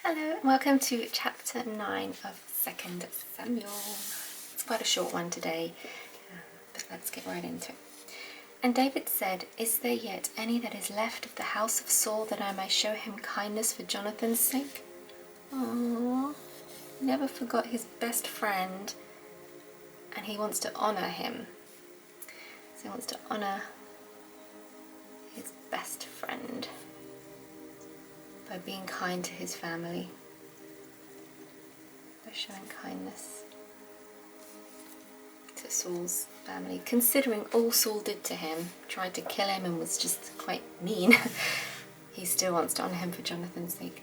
Hello and welcome to chapter 9 of 2nd Samuel. It's quite a short one today, but let's get right into it. And David said, "Is there yet any that is left of the house of Saul that I may show him kindness for Jonathan's sake?" Aww, never forgot his best friend, and he wants to honour him. So he wants to honour his best friend by being kind to his family, by showing kindness to Saul's family. Considering all Saul did to him, tried to kill him and was just quite mean, he still wants to honour him for Jonathan's sake.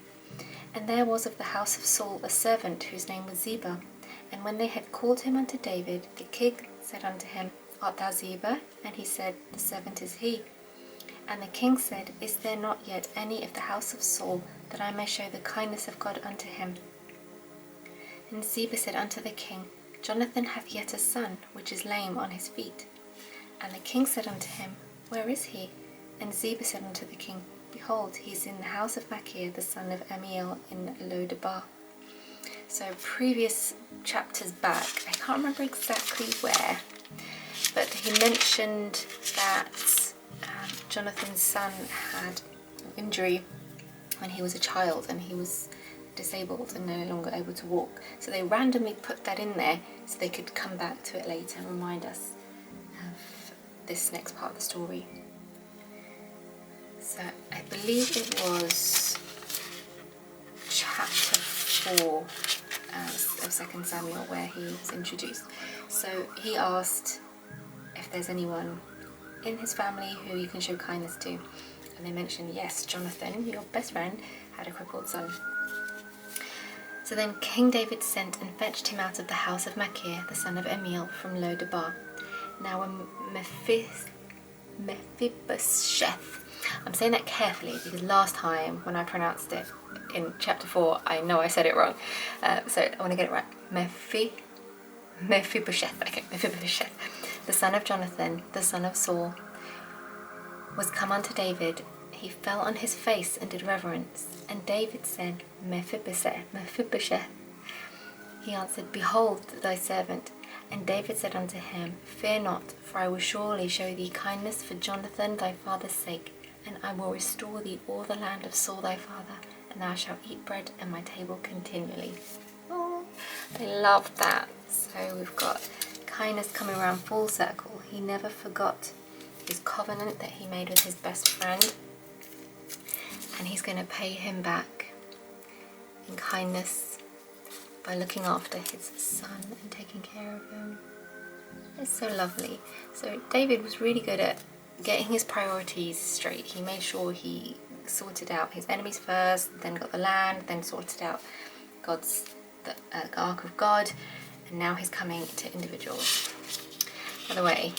And there was of the house of Saul a servant whose name was Ziba. And when they had called him unto David, the king said unto him, "Art thou Ziba?" And he said, "The servant is he." And the king said, "Is there not yet any of the house of Saul, that I may show the kindness of God unto him?" And Ziba said unto the king, "Jonathan hath yet a son, which is lame on his feet." And the king said unto him, "Where is he?" And Ziba said unto the king, "Behold, he is in the house of Machir, the son of Amiel, in Lo-debar." So previous chapters back, I can't remember exactly where, but he mentioned that Jonathan's son had an injury when he was a child and he was disabled and no longer able to walk. So they randomly put that in there so they could come back to it later and remind us of this next part of the story. So I believe it was chapter 4 of 2nd Samuel where he was introduced. So he asked if there's anyone in his family who you can show kindness to, and they mentioned, yes, Jonathan, your best friend, had a crippled son. So then King David sent and fetched him out of the house of Machir, the son of Amiel, from Lo-debar. Now when Mephibosheth, I'm saying that carefully because last time when I pronounced it in chapter 4, I know I said it wrong, so I want to get it right. Mephibosheth, okay, Mephibosheth, the son of Jonathan, the son of Saul, was come unto David. He fell on his face and did reverence. And David said, Mephibosheth. He answered, "Behold thy servant." And David said unto him, "Fear not, for I will surely show thee kindness for Jonathan thy father's sake, and I will restore thee all the land of Saul thy father, and thou shalt eat bread at my table continually." Oh, I love that. So we've got kindness coming around full circle. He never forgot his covenant that he made with his best friend, and he's going to pay him back in kindness by looking after his son and taking care of him. It's so lovely. So David was really good at getting his priorities straight. He made sure he sorted out his enemies first, then got the land, then sorted out the Ark of God, and now he's coming to individuals. By the way,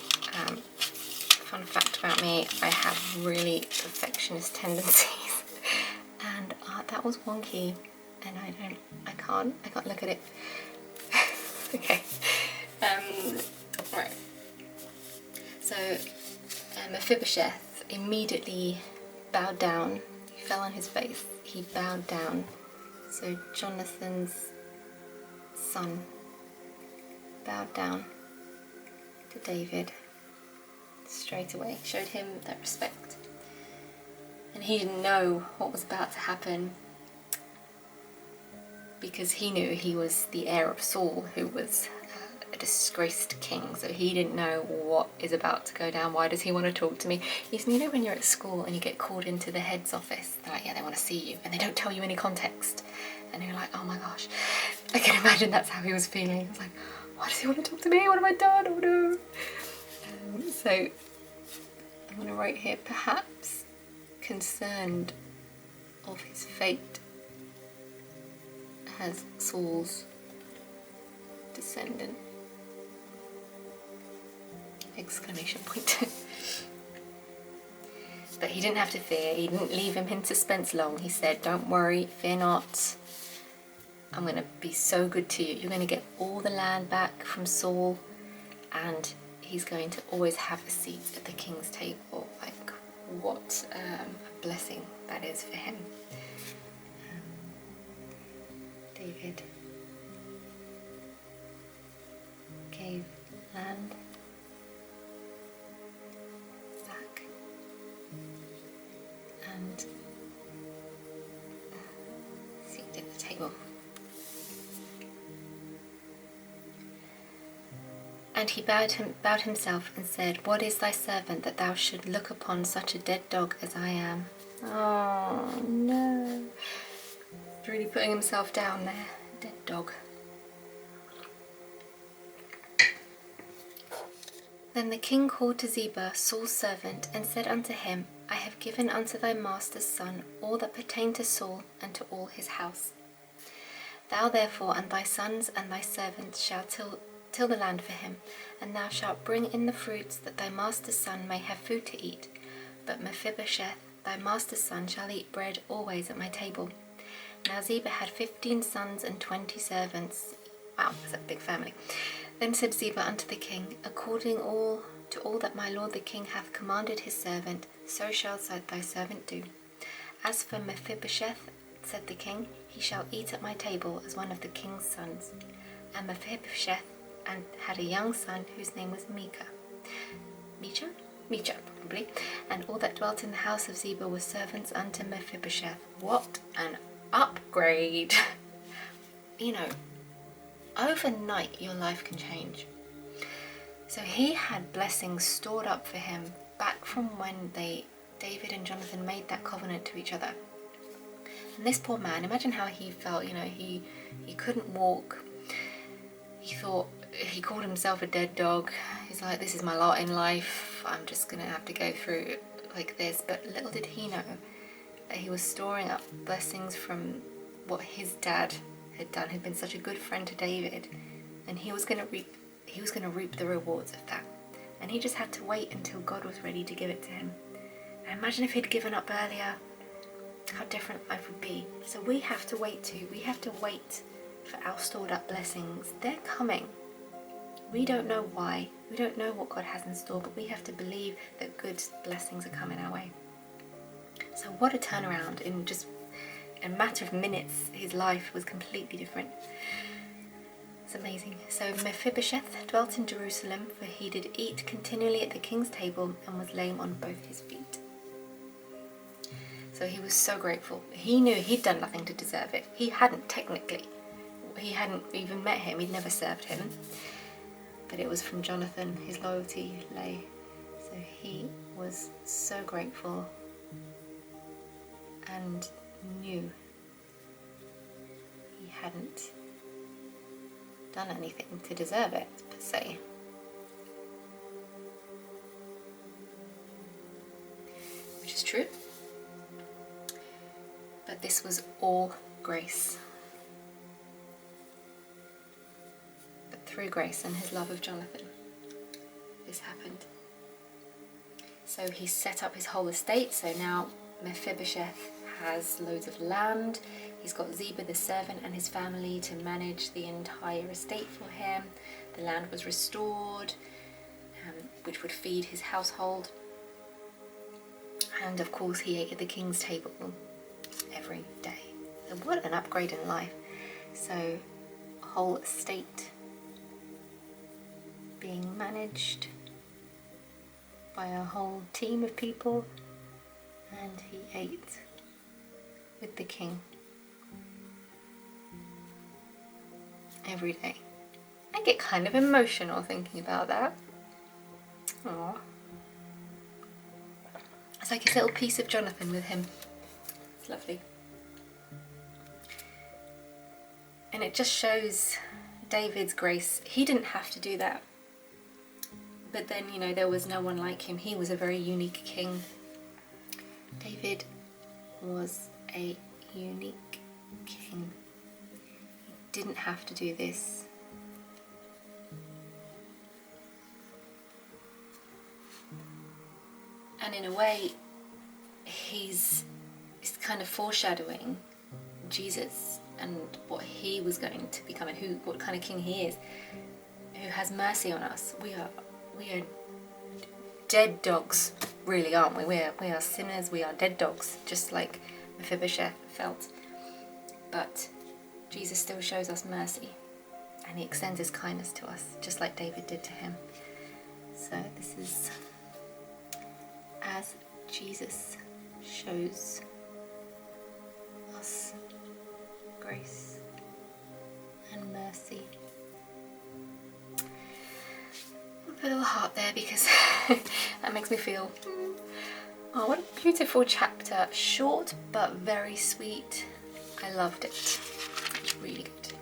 fun fact about me, I have really perfectionist tendencies, and that was wonky, and I can't look at it. Okay, right. So Mephibosheth immediately bowed down. He fell on his face. He bowed down. So Jonathan's son bowed down to David straight away, showed him that respect. And he didn't know what was about to happen because he knew he was the heir of Saul, who was a disgraced king, so he didn't know what is about to go down. Why does he want to talk to me? You know when you're at school and you get called into the head's office, they're like, yeah, they want to see you, and they don't tell you any context, and you're like, oh my gosh. I can imagine that's how he was feeling. He was like, why does he want to talk to me? What have I done? Oh no. So I'm going to write here, perhaps concerned of his fate as Saul's descendant. Exclamation point. But he didn't have to fear. He didn't leave him in suspense long. He said, "Don't worry, fear not. I'm going to be so good to you. You're going to get all the land back from Saul, and he's going to always have a seat at the king's table." Like, what a blessing that is for him. David gave land back and a seat at the table. And he bowed himself and said, "What is thy servant that thou should look upon such a dead dog as I am?" Oh no. He's really putting himself down there. Dead dog. Then the king called to Ziba, Saul's servant, and said unto him, I have given unto thy master's son all that pertain to Saul and to all his house. Thou therefore and thy sons and thy servants shall till the land for him, and thou shalt bring in the fruits, that thy master's son may have food to eat. But Mephibosheth, thy master's son, shall eat bread always at my table. Now Ziba had 15 sons and 20 servants. Wow, that's a big family. Then said Ziba unto the king, According to all that my lord the king hath commanded his servant, so shall thy servant do. As for Mephibosheth, said the king, he shall eat at my table as one of the king's sons. And Mephibosheth had a young son whose name was Micah, probably. And all that dwelt in the house of Ziba were servants unto Mephibosheth. What an upgrade! You know, overnight your life can change. So he had blessings stored up for him back from when David and Jonathan made that covenant to each other. And this poor man, imagine how he felt. You know, he couldn't walk. He thought, he called himself a dead dog. He's like, this is my lot in life. I'm just going to have to go through it like this. But little did he know that he was storing up blessings from what his dad had done. He'd been such a good friend to David, and he was going to reap the rewards of that. And he just had to wait until God was ready to give it to him. And imagine if he'd given up earlier, how different life would be. So we have to wait too. We have to wait for our stored up blessings. They're coming. We don't know why. We don't know what God has in store, but we have to believe that good blessings are coming our way. So what a turnaround. In just a matter of minutes, his life was completely different. It's amazing. So Mephibosheth dwelt in Jerusalem, for he did eat continually at the king's table and was lame on both his feet. So he was so grateful. He knew he'd done nothing to deserve it. He hadn't even met him. He'd never served him. But it was from Jonathan, his loyalty lay. So he was so grateful and knew he hadn't done anything to deserve it, per se. Which is true. But this was all grace. But through grace and his love of Jonathan, this happened. So he set up his whole estate. So now Mephibosheth has loads of land. He's got Ziba the servant and his family to manage the entire estate for him. The land was restored, which would feed his household. And of course he ate at the king's table every day. So what an upgrade in life. So a whole estate being managed by a whole team of people, and he ate with the king every day. I get kind of emotional thinking about that. Aww. It's like his little piece of Jonathan with him. It's lovely. And it just shows David's grace. He didn't have to do that. But then, you know, there was no one like him. He was a very unique king. David was a unique king. He didn't have to do this. And in a way, it's kind of foreshadowing Jesus and what he was going to become, and what kind of king he is, who has mercy on us. We are dead dogs, really, aren't we? We are sinners, we are dead dogs, just like Mephibosheth felt. But Jesus still shows us mercy, and he extends his kindness to us, just like David did to him. So this is as Jesus shows us grace and mercy. I'll put a little heart there because that makes me feel, oh, what a beautiful chapter. Short but very sweet. I loved it. It's really good.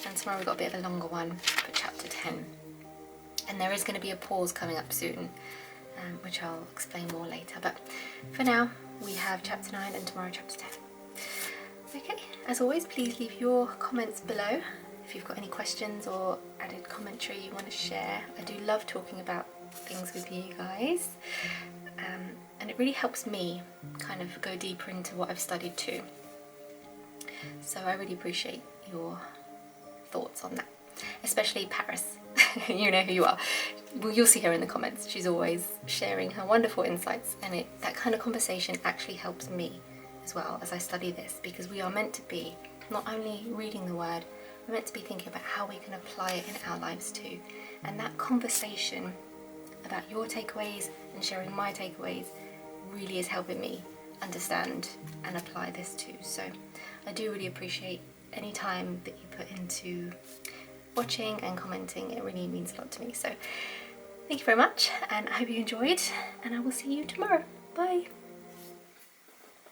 And tomorrow we've got a bit of a longer one for chapter 10. And there is going to be a pause coming up soon, which I'll explain more later. But for now, we have chapter 9 and tomorrow chapter 10. Okay, as always, please leave your comments below if you've got any questions or added commentary you want to share. I do love talking about things with you guys, and it really helps me kind of go deeper into what I've studied too. So I really appreciate your thoughts on that, especially Paris. You know who you are. Well, you'll see her in the comments. She's always sharing her wonderful insights, and that kind of conversation actually helps me as well as I study this, because we are meant to be not only reading the word, we're meant to be thinking about how we can apply it in our lives too. And that conversation about your takeaways and sharing my takeaways really is helping me understand and apply this too. So I do really appreciate any time that you put into watching and commenting. It really means a lot to me. So thank you very much, and I hope you enjoyed, and I will see you tomorrow. Bye.